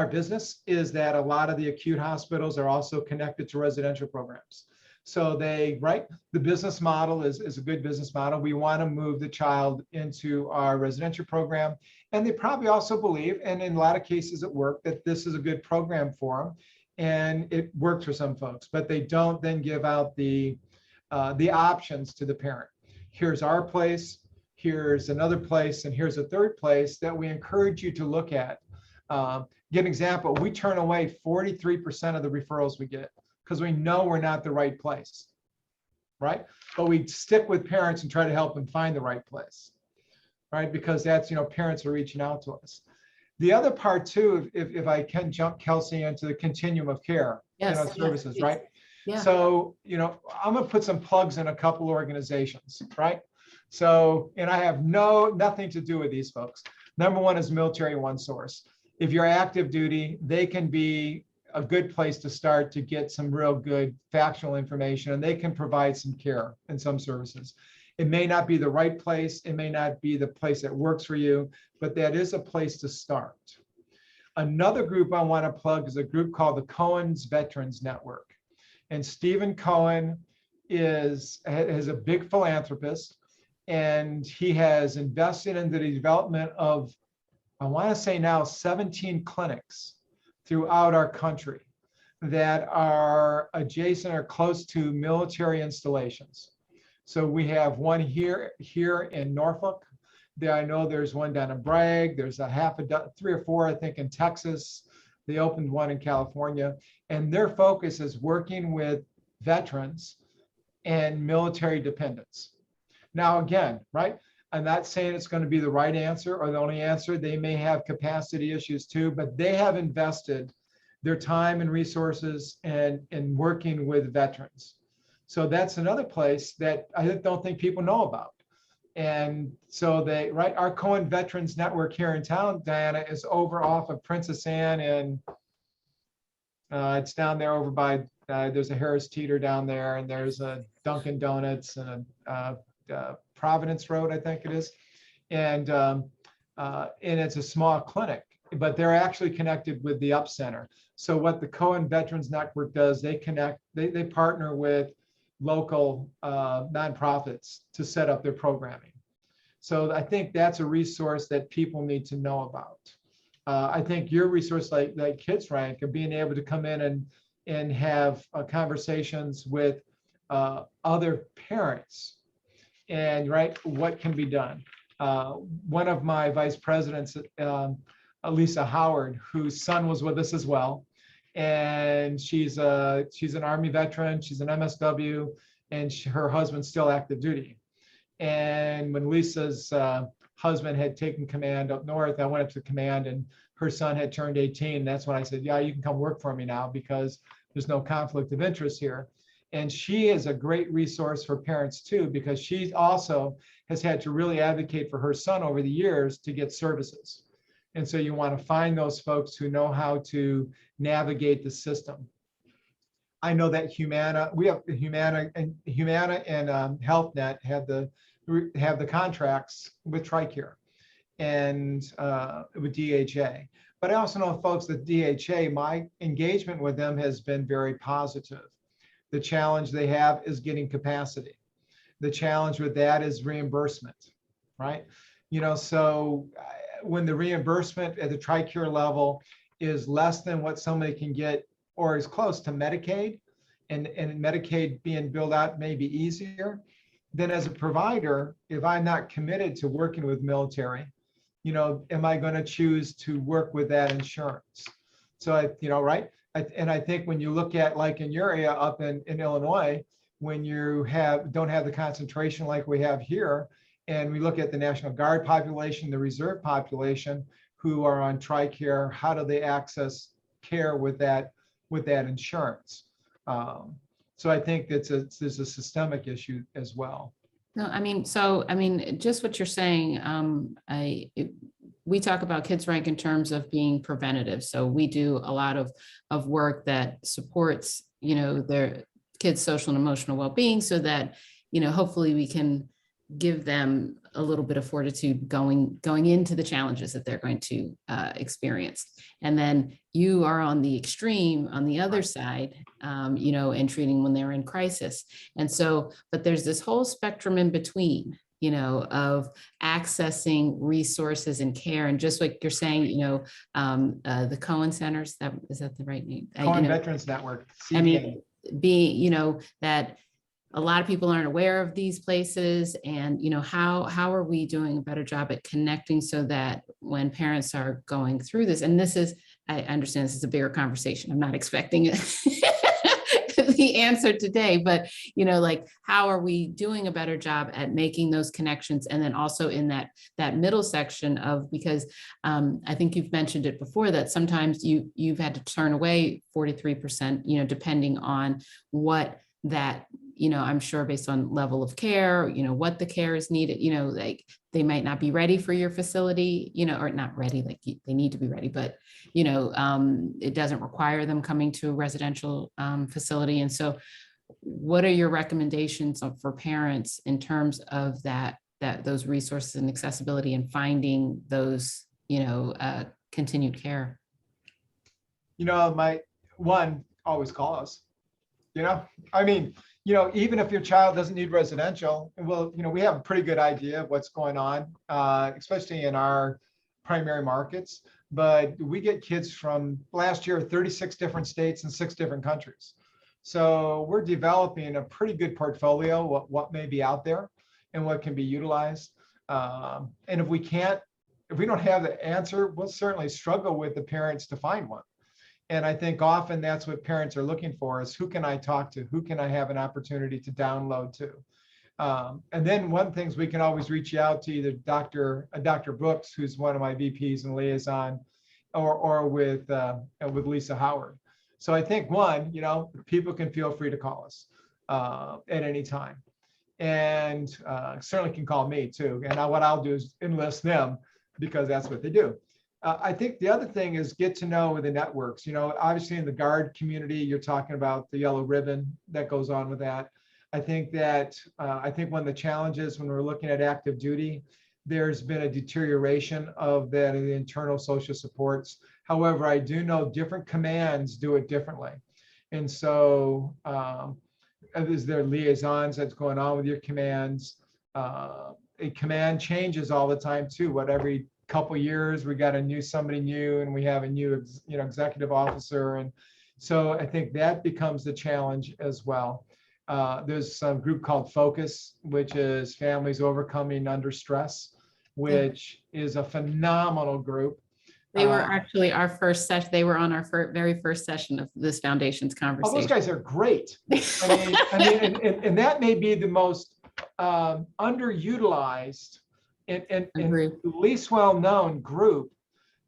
business is that a lot of the acute hospitals are also connected to residential programs. So the business model is a good business model. We want to move the child into our residential program. And they probably also believe, and in a lot of cases at work, that this is a good program for them. And it works for some folks, but they don't then give out the options to the parent. Here's our place, here's another place, and here's a third place that we encourage you to look at. Give an example, we turn away 43% of the referrals we get because we know we're not the right place, right? But we stick with parents and try to help them find the right place, right? Because that's, parents are reaching out to us. The other part too, if I can jump, Kelsey, into the continuum of care, Yes, services, yes, right? yeah. So, I'm gonna put some plugs in a couple organizations, right? So, and I have nothing to do with these folks. Number one is Military One Source. If you're active duty, they can be a good place to start to get some real good factual information, and they can provide some care and some services. It may not be the right place. It may not be the place that works for you, but that is a place to start. Another group I want to plug is a group called the Cohen's Veterans Network. And Stephen Cohen is a big philanthropist, and he has invested in the development of, I want to say now, 17 clinics throughout our country that are adjacent or close to military installations. So we have one here in Norfolk. There, I know there's one down in Bragg. There's three or four, I think, in Texas. They opened one in California, and their focus is working with veterans and military dependents. Now, again, right? I'm not saying it's going to be the right answer or the only answer. They may have capacity issues too, but they have invested their time and resources in working with veterans. So that's another place that I don't think people know about. And so our Cohen Veterans Network here in town, Diana, is over off of Princess Anne, and it's down there over by, there's a Harris Teeter down there, and there's a Dunkin' Donuts and a Providence Road, I think it is. And it's a small clinic, but they're actually connected with the Up Center. So what the Cohen Veterans Network does, they partner with local nonprofits to set up their programming. So I think that's a resource that people need to know about. I think your resource like Kids Rank and being able to come in and have conversations with other parents and what can be done. One of my vice presidents, Lisa Howard, whose son was with us as well. And she's an Army veteran, she's an MSW, and her husband's still active duty. And when Lisa's husband had taken command up north, I went up to command, and her son had turned 18. That's when I said, yeah, you can come work for me now because there's no conflict of interest here. And she is a great resource for parents too, because she also has had to really advocate for her son over the years to get services. And so you want to find those folks who know how to navigate the system. I know that Humana and HealthNet have the contracts with TRICARE and with DHA. But I also know folks that DHA, my engagement with them has been very positive. The challenge they have is getting capacity. The challenge with that is reimbursement, right? So when the reimbursement at the TRICARE level is less than what somebody can get or is close to Medicaid, and Medicaid being billed out may be easier, then as a provider, if I'm not committed to working with military, am I going to choose to work with that insurance? So, I think when you look at, like in your area up in Illinois, when you don't have the concentration like we have here, and we look at the National Guard population, the reserve population who are on TRICARE, how do they access care with that insurance? So I think there's a systemic issue as well. No, just what you're saying, we talk about Kids Rank in terms of being preventative. So we do a lot of work that supports, their kids' social and emotional well-being so that, hopefully we can give them a little bit of fortitude going into the challenges that they're going to experience. And then you are on the extreme, on the other side, and treating when they're in crisis. And so, but there's this whole spectrum in between, of accessing resources and care. And just like you're saying, the Cohen Centers, is that the right name? Cohen Veterans Network. I mean, being, that a lot of people aren't aware of these places, and how are we doing a better job at connecting so that when parents are going through this, and this is, I understand this is a bigger conversation, I'm not expecting the answer today, but like, how are we doing a better job at making those connections? And then also in that middle section of, because I think you've mentioned it before, that sometimes you've had to turn away 43%, depending on what that, I'm sure based on level of care, what the care is needed, like they might not be ready for your facility, or not ready, like they need to be ready, but, it doesn't require them coming to a residential facility. And so what are your recommendations for parents in terms of those resources and accessibility and finding those, continued care? My one, always call us, even if your child doesn't need residential, well, we have a pretty good idea of what's going on, especially in our primary markets. But we get kids from last year, 36 different states and 6 different countries. So we're developing a pretty good portfolio, what may be out there and what can be utilized. And if we don't have the answer, we'll certainly struggle with the parents to find one. And I think often that's what parents are looking for, is who can I talk to? Who can I have an opportunity to download to? And then one thing is we can always reach out to either Dr. Brooks, who's one of my VPs and liaison, or with Lisa Howard. So I think one, people can feel free to call us at any time, and certainly can call me too. And what I'll do is enlist them, because that's what they do. I think the other thing is get to know the networks. Obviously in the Guard community, you're talking about the yellow ribbon that goes on with that. I think one of the challenges when we're looking at active duty, there's been a deterioration of the internal social supports. However, I do know different commands do it differently. And so is there liaisons that's going on with your commands? A command changes all the time too. Every couple of years we got somebody new, and we have a new executive officer, and so I think that becomes the challenge as well. There's some group called Focus, which is Families Overcoming Under Stress, which is a phenomenal group. They were actually our first session. They were on our very first session of this foundation's conversation. Oh, those guys are great. And that may be the most underutilized and least well-known group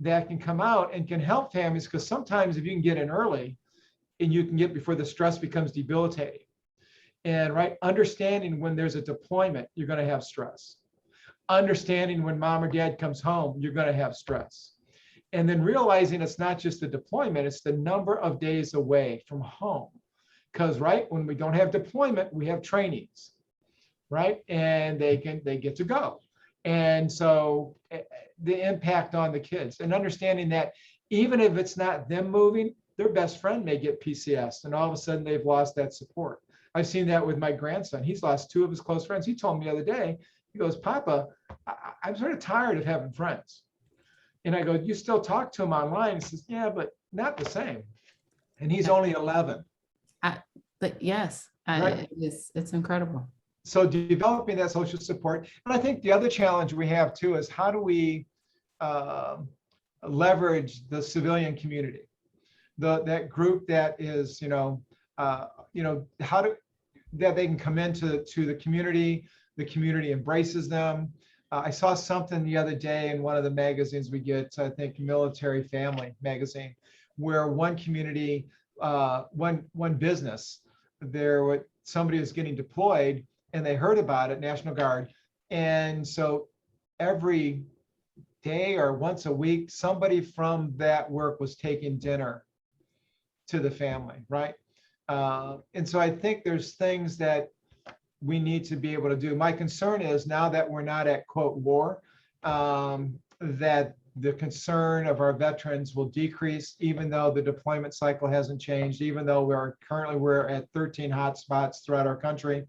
that can come out and can help families, because sometimes if you can get in early and you can get before the stress becomes debilitating. And understanding when there's a deployment, you're going to have stress. Understanding when mom or dad comes home, you're going to have stress. And then realizing it's not just the deployment, it's the number of days away from home. Because when we don't have deployment, we have trainings, and they get to go. And so the impact on the kids, and understanding that even if it's not them moving, their best friend may get PCS, and all of a sudden they've lost that support. I've seen that with my grandson. He's lost 2 of his close friends. He told me the other day, he goes, "Papa, I'm sort of tired of having friends." And I go, "You still talk to him online?" He says, "Yeah, but not the same." And he's only 11. But yes, it's incredible. So developing that social support. And I think the other challenge we have too is how do we leverage the civilian community, that group that is, that they can come into the community embraces them. I saw something the other day in one of the magazines we get, I think Military Family magazine, where one community, one business, somebody was getting deployed, and they heard about it, National Guard. And so every day or once a week, somebody from that work was taking dinner to the family, And so I think there's things that we need to be able to do. My concern is now that we're not at quote war, that the concern of our veterans will decrease, even though the deployment cycle hasn't changed, even though we're at 13 hotspots throughout our country.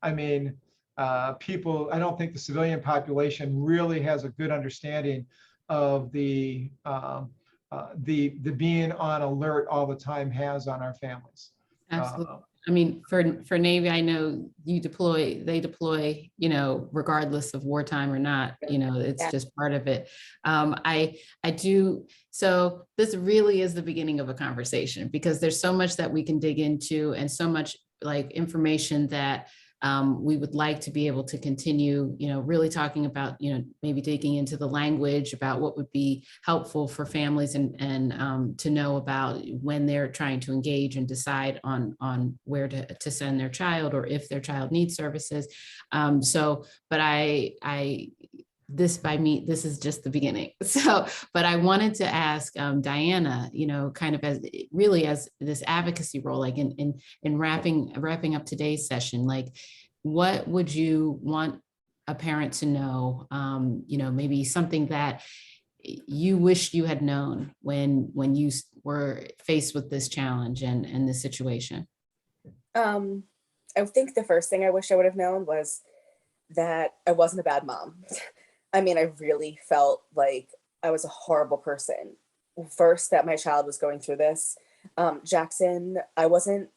I mean, I don't think the civilian population really has a good understanding of the being on alert all the time has on our families. Absolutely. I mean, for Navy, I know they deploy, regardless of wartime or not, it's just part of it. I do. So this really is the beginning of a conversation, because there's so much that we can dig into and so much like information that we would like to be able to continue, really talking about, maybe digging into the language about what would be helpful for families and to know about when they're trying to engage and decide on where to send their child, or if their child needs services. But this is just the beginning. So, but I wanted to ask Diana, kind of as this advocacy role, like in wrapping up today's session, like what would you want a parent to know, maybe something that you wish you had known when you were faced with this challenge and this situation? I think the first thing I wish I would have known was that I wasn't a bad mom. I mean, I really felt like I was a horrible person. First, that my child was going through this. Jackson, I wasn't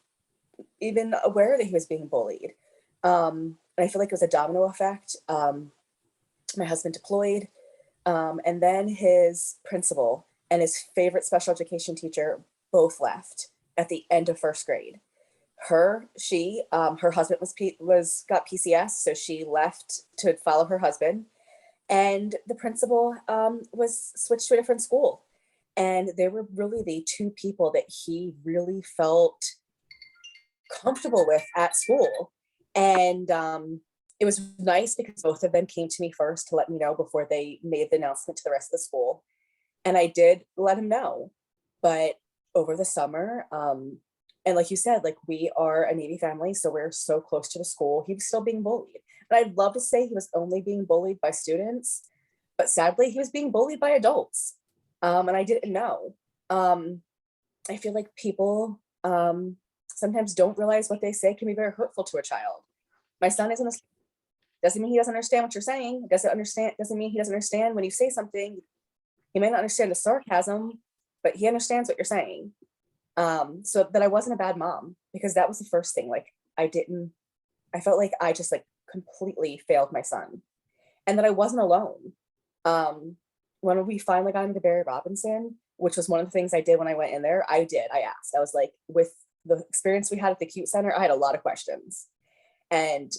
even aware that he was being bullied. And I feel like it was a domino effect. My husband deployed, and then his principal and his favorite special education teacher both left at the end of first grade. Her husband got PCS, so she left to follow her husband. And the principal was switched to a different school. And they were really the two people that he really felt comfortable with at school. And it was nice because both of them came to me first to let me know before they made the announcement to the rest of the school. And I did let him know. But over the summer, and like you said, like we are a Navy family, so we're so close to the school, he was still being bullied. And I'd love to say he was only being bullied by students, but sadly he was being bullied by adults. And I didn't know. I feel like people sometimes don't realize what they say can be very hurtful to a child. My son doesn't mean he doesn't understand what you're saying. Doesn't mean he doesn't understand when you say something. He may not understand the sarcasm, but he understands what you're saying. So that I wasn't a bad mom, because that was the first thing. Like I felt like I just like completely failed my son, and that I wasn't alone. When we finally got into Barry Robinson, which was one of the things I did when I went in there, I asked. I was like, with the experience we had at the acute center, I had a lot of questions. And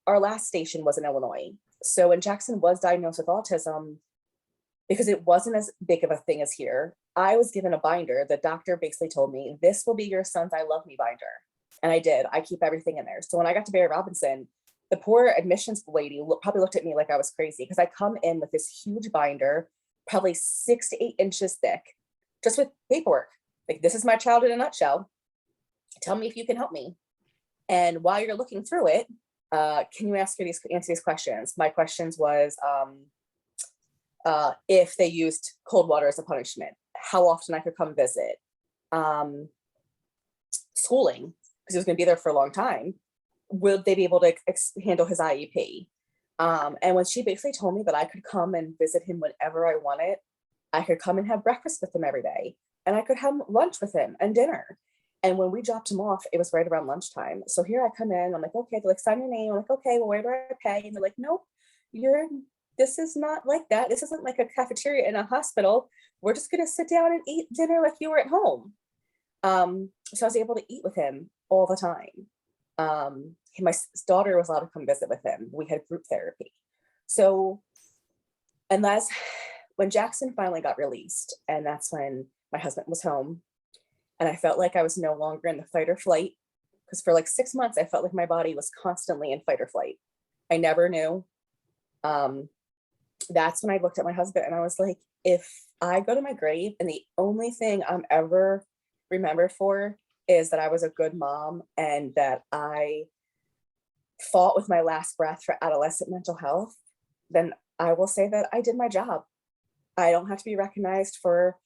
our last station was in Illinois. So when Jackson was diagnosed with autism, because it wasn't as big of a thing as here, I was given a binder. The doctor basically told me, this will be your son's I love me binder. And I did. I keep everything in there. So when I got to Barry Robinson, the poor admissions lady probably looked at me like I was crazy, because I come in with this huge binder, probably 6 to 8 inches thick, just with paperwork. Like, this is my child in a nutshell. Tell me if you can help me. And while you're looking through it, can you answer these questions? My questions was, if they used cold water as a punishment, how often I could come visit, schooling, because he was going to be there for a long time. Would they be able to handle his IEP? And when she basically told me that I could come and visit him whenever I wanted, I could come and have breakfast with him every day, and I could have lunch with him and dinner. And when we dropped him off, it was right around lunchtime. So here I come in, I'm like, okay, they're like, sign your name. I'm like, okay, well, where do I pay? And they're like, nope, this is not like that. This isn't like a cafeteria in a hospital. We're just gonna sit down and eat dinner like you were at home. So I was able to eat with him all the time. My daughter was allowed to come visit with him. We had group therapy. So, and that's when Jackson finally got released. And that's when my husband was home. And I felt like I was no longer in the fight or flight, because for like 6 months, I felt like my body was constantly in fight or flight. I never knew. That's when I looked at my husband and I was like, if I go to my grave and the only thing I'm ever remembered for is that I was a good mom and that I fought with my last breath for adolescent mental health, then I will say that I did my job. I don't have to be recognized for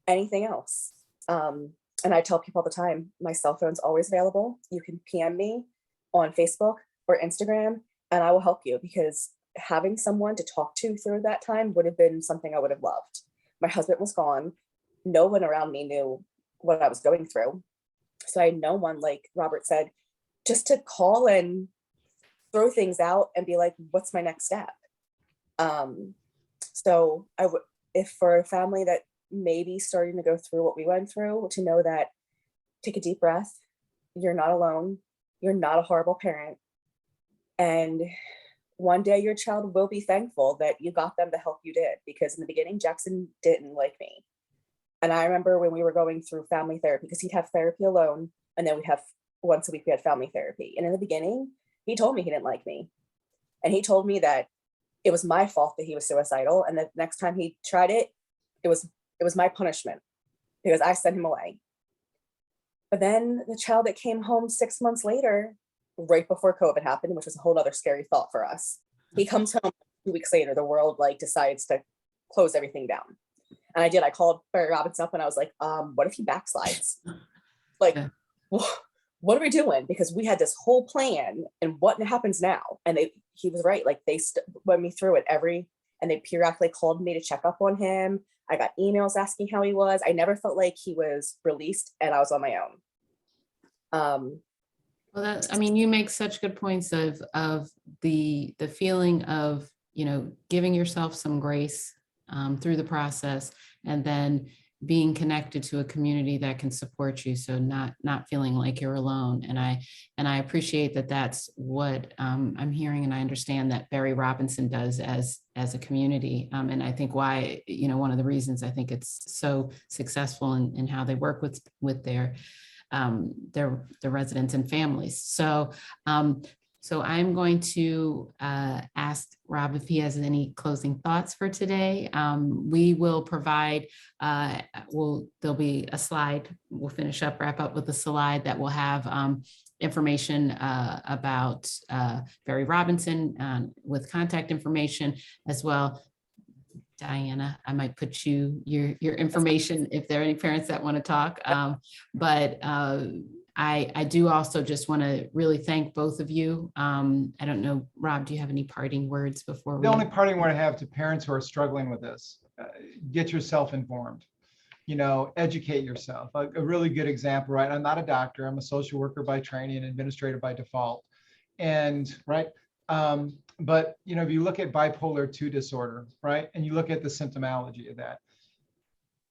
anything else. And I tell people all the time, my cell phone's always available. You can PM me on Facebook or Instagram, and I will help you, because having someone to talk to through that time would have been something I would have loved. My husband was gone. No one around me knew what I was going through. So I had no one, like Robert said, just to call and throw things out and be like, what's my next step? So I would, if for a family that may be starting to go through what we went through, to know that, take a deep breath. You're not alone. You're not a horrible parent. And one day your child will be thankful that you got them the help you did, because in the beginning, Jackson didn't like me. And I remember when we were going through family therapy, because he'd have therapy alone, and then we'd have once a week, we had family therapy. And in the beginning, he told me he didn't like me. And he told me that it was my fault that he was suicidal. And the next time he tried it, it was my punishment, because I sent him away. But then the child that came home 6 months later, right before COVID happened, which was a whole other scary thought for us, he comes home 2 weeks later, the world like decides to close everything down. And I did. I called Barry Robbins up and I was like, what if he backslides? Like, Yeah. what are we doing? Because we had this whole plan, and what happens now? And he was right. Like, they went me through it and they periodically called me to check up on him. I got emails asking how he was. I never felt like he was released and I was on my own. Well, you make such good points of the feeling of, giving yourself some grace through the process, and then being connected to a community that can support you. So not feeling like you're alone. And I appreciate that that's what I'm hearing. And I understand that Barry Robinson does as a community. And I think why, one of the reasons I think it's so successful in how they work with their residents and families. So I'm going to ask Rob if he has any closing thoughts for today. We will provide, there'll be a slide. We'll wrap up with a slide that will have information about Barry Robinson with contact information as well. Diana, I might put your information if there are any parents that want to talk. But I do also just want to really thank both of you. I don't know, Rob, do you have any parting words before we? The only parting word I have to parents who are struggling with this, get yourself informed, educate yourself. A really good example, right? I'm not a doctor. I'm a social worker by training and administrator by default. And right. But if you look at bipolar 2 disorder, right, and you look at the symptomology of that,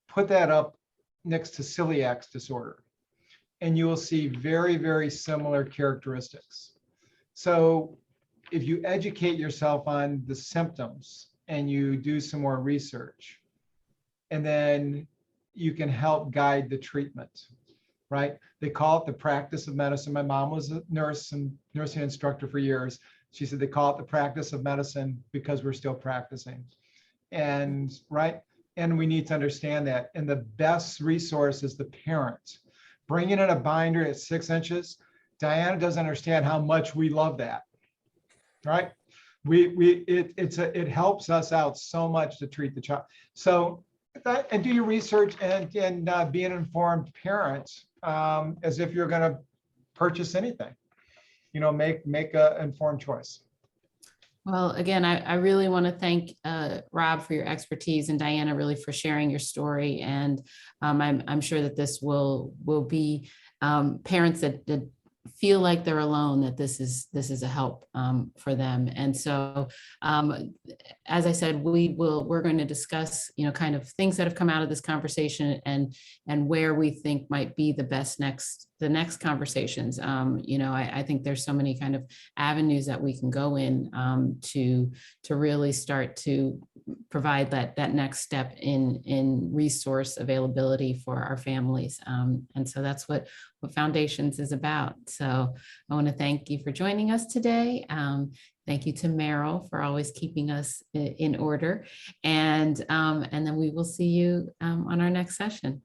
put that up next to celiac disorder, and you will see very, very similar characteristics. So if you educate yourself on the symptoms and you do some more research, and then you can help guide the treatment, right? They call it the practice of medicine. My mom was a nurse and nursing instructor for years. She said they call it the practice of medicine because we're still practicing. And right. And we need to understand that. And the best resource is the parent. Bringing in a binder at 6 inches, Diana doesn't understand how much we love that. Right. It helps us out so much to treat the child. So and do your research and be an informed parent as if you're going to purchase anything. Make an informed choice. Well, again, I really want to thank Rob for your expertise and Diana really for sharing your story. And I'm sure that this will be parents that feel like they're alone, that this is a help for them. And so, as I said, we're going to discuss, kind of things that have come out of this conversation and where we think might be the next conversations. I think there's so many kind of avenues that we can go in to really start to provide that next step in resource availability for our families. And so that's what Foundations is about. So I want to thank you for joining us today. Thank you to Meryl for always keeping us in order. And then we will see you on our next session.